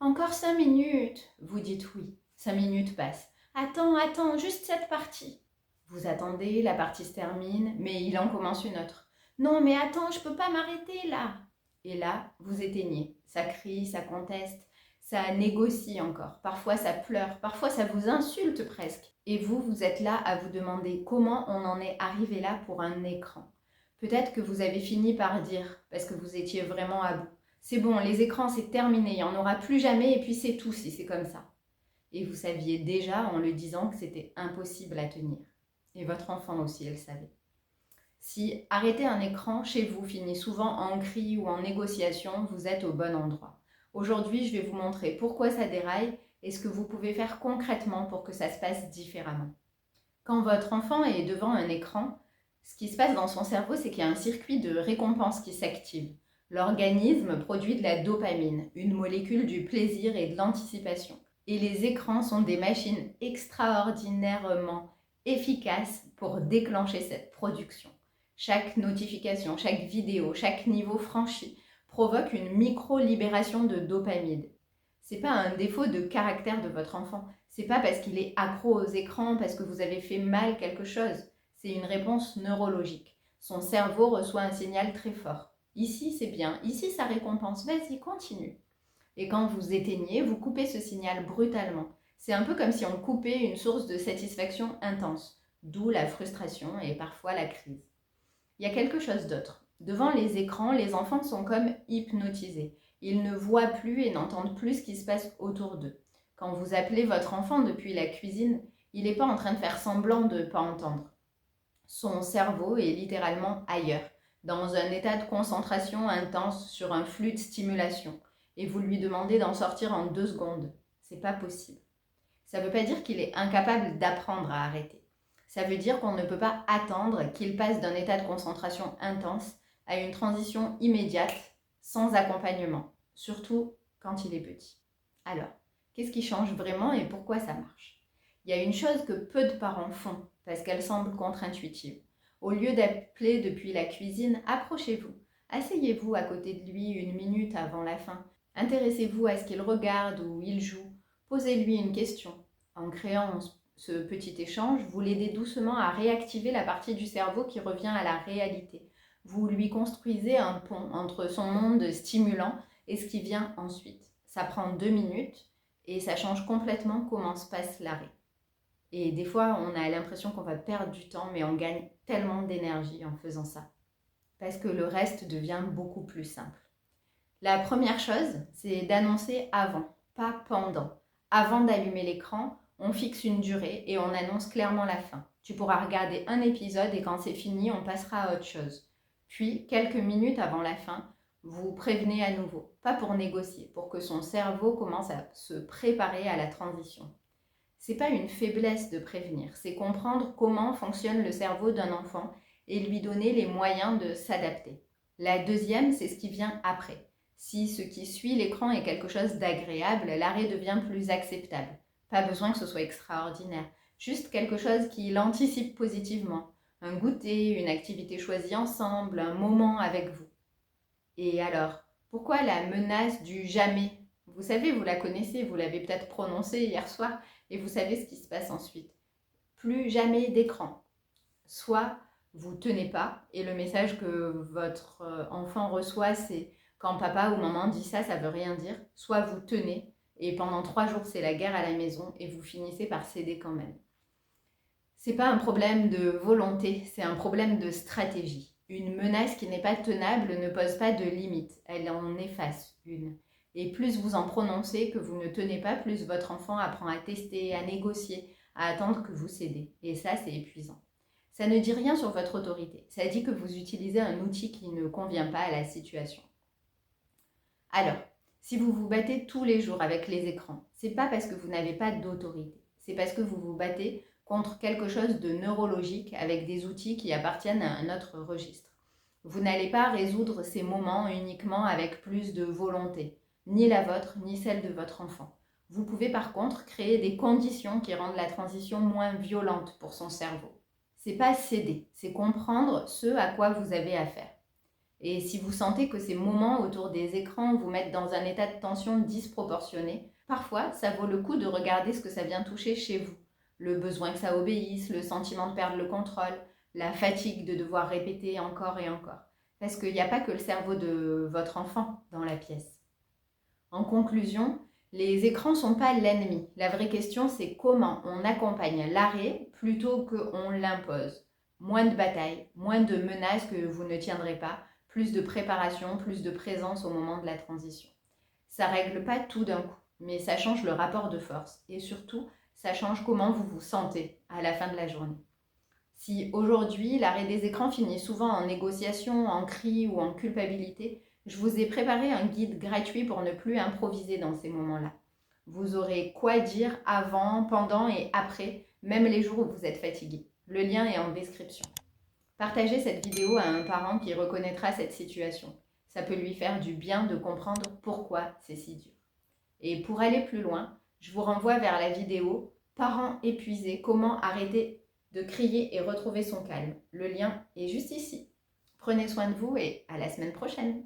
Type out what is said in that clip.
Encore 5 minutes. Vous dites oui. 5 minutes passent. Attends, juste cette partie. Vous attendez, la partie se termine, mais il en commence une autre. Non, mais attends, je peux pas m'arrêter là. Et là, vous éteignez. Ça crie, ça conteste, ça négocie encore. Parfois, ça pleure, parfois, ça vous insulte presque. Et vous êtes là à vous demander comment on en est arrivé là pour un écran. Peut-être que vous avez fini par dire, parce que vous étiez vraiment à bout. C'est bon, les écrans, c'est terminé, il n'y en aura plus jamais et puis c'est tout si c'est comme ça. Et vous saviez déjà en le disant que c'était impossible à tenir. Et votre enfant aussi, elle savait. Si arrêter un écran chez vous finit souvent en cri ou en négociation, vous êtes au bon endroit. Aujourd'hui, je vais vous montrer pourquoi ça déraille et ce que vous pouvez faire concrètement pour que ça se passe différemment. Quand votre enfant est devant un écran, ce qui se passe dans son cerveau, c'est qu'il y a un circuit de récompense qui s'active. L'organisme produit de la dopamine, une molécule du plaisir et de l'anticipation. Et les écrans sont des machines extraordinairement efficaces pour déclencher cette production. Chaque notification, chaque vidéo, chaque niveau franchi provoque une micro-libération de dopamine. C'est pas un défaut de caractère de votre enfant. C'est pas parce qu'il est accro aux écrans, parce que vous avez fait mal quelque chose. C'est une réponse neurologique. Son cerveau reçoit un signal très fort. Ici, c'est bien. Ici, ça récompense. Vas-y, continue. Et quand vous éteignez, vous coupez ce signal brutalement. C'est un peu comme si on coupait une source de satisfaction intense, d'où la frustration et parfois la crise. Il y a quelque chose d'autre. Devant les écrans, les enfants sont comme hypnotisés. Ils ne voient plus et n'entendent plus ce qui se passe autour d'eux. Quand vous appelez votre enfant depuis la cuisine, il n'est pas en train de faire semblant de ne pas entendre. Son cerveau est littéralement ailleurs, dans un état de concentration intense sur un flux de stimulation, et vous lui demandez d'en sortir en 2 secondes. C'est pas possible. Ça ne veut pas dire qu'il est incapable d'apprendre à arrêter. Ça veut dire qu'on ne peut pas attendre qu'il passe d'un état de concentration intense à une transition immédiate, sans accompagnement, surtout quand il est petit. Alors, qu'est-ce qui change vraiment et pourquoi ça marche? Il y a une chose que peu de parents font, parce qu'elle semble contre-intuitive. Au lieu d'appeler depuis la cuisine, approchez-vous. Asseyez-vous à côté de lui 1 minute avant la fin. Intéressez-vous à ce qu'il regarde ou il joue. Posez-lui une question. En créant ce petit échange, vous l'aidez doucement à réactiver la partie du cerveau qui revient à la réalité. Vous lui construisez un pont entre son monde stimulant et ce qui vient ensuite. Ça prend 2 minutes et ça change complètement comment se passe l'arrêt. Et des fois, on a l'impression qu'on va perdre du temps, mais on gagne tellement d'énergie en faisant ça. Parce que le reste devient beaucoup plus simple. La première chose, c'est d'annoncer avant, pas pendant. Avant d'allumer l'écran, on fixe une durée et on annonce clairement la fin. Tu pourras regarder un épisode et quand c'est fini, on passera à autre chose. Puis, quelques minutes avant la fin, vous prévenez à nouveau, pas pour négocier, pour que son cerveau commence à se préparer à la transition. C'est pas une faiblesse de prévenir, c'est comprendre comment fonctionne le cerveau d'un enfant et lui donner les moyens de s'adapter. La deuxième, c'est ce qui vient après. Si ce qui suit l'écran est quelque chose d'agréable, l'arrêt devient plus acceptable. Pas besoin que ce soit extraordinaire, juste quelque chose qui l'anticipe positivement. Un goûter, une activité choisie ensemble, un moment avec vous. Et alors, pourquoi la menace du jamais? Vous savez, vous la connaissez, vous l'avez peut-être prononcée hier soir et vous savez ce qui se passe ensuite. Plus jamais d'écran. Soit vous tenez pas et le message que votre enfant reçoit, c'est quand papa ou maman dit ça, ça veut rien dire. Soit vous tenez et pendant 3 jours, c'est la guerre à la maison et vous finissez par céder quand même. C'est pas un problème de volonté, c'est un problème de stratégie. Une menace qui n'est pas tenable ne pose pas de limite, elle en efface une. Et plus vous en prononcez que vous ne tenez pas, plus votre enfant apprend à tester, à négocier, à attendre que vous cédez. Et ça, c'est épuisant. Ça ne dit rien sur votre autorité, ça dit que vous utilisez un outil qui ne convient pas à la situation. Alors, si vous vous battez tous les jours avec les écrans, c'est pas parce que vous n'avez pas d'autorité, c'est parce que vous vous battez contre quelque chose de neurologique avec des outils qui appartiennent à un autre registre. Vous n'allez pas résoudre ces moments uniquement avec plus de volonté, ni la vôtre, ni celle de votre enfant. Vous pouvez par contre créer des conditions qui rendent la transition moins violente pour son cerveau. C'est pas céder, c'est comprendre ce à quoi vous avez affaire. Et si vous sentez que ces moments autour des écrans vous mettent dans un état de tension disproportionné, parfois ça vaut le coup de regarder ce que ça vient toucher chez vous. Le besoin que ça obéisse, le sentiment de perdre le contrôle, la fatigue de devoir répéter encore et encore. Parce qu'il n'y a pas que le cerveau de votre enfant dans la pièce. En conclusion, les écrans ne sont pas l'ennemi. La vraie question, c'est comment on accompagne l'arrêt plutôt qu'on l'impose. Moins de batailles, moins de menaces que vous ne tiendrez pas, plus de préparation, plus de présence au moment de la transition. Ça ne règle pas tout d'un coup, mais ça change le rapport de force et surtout, ça change comment vous vous sentez à la fin de la journée. Si aujourd'hui, l'arrêt des écrans finit souvent en négociation, en cris ou en culpabilité, je vous ai préparé un guide gratuit pour ne plus improviser dans ces moments-là. Vous aurez quoi dire avant, pendant et après, même les jours où vous êtes fatigué. Le lien est en description. Partagez cette vidéo à un parent qui reconnaîtra cette situation. Ça peut lui faire du bien de comprendre pourquoi c'est si dur. Et pour aller plus loin, je vous renvoie vers la vidéo Parents épuisés, comment arrêter de crier et retrouver son calme. Le lien est juste ici. Prenez soin de vous et à la semaine prochaine.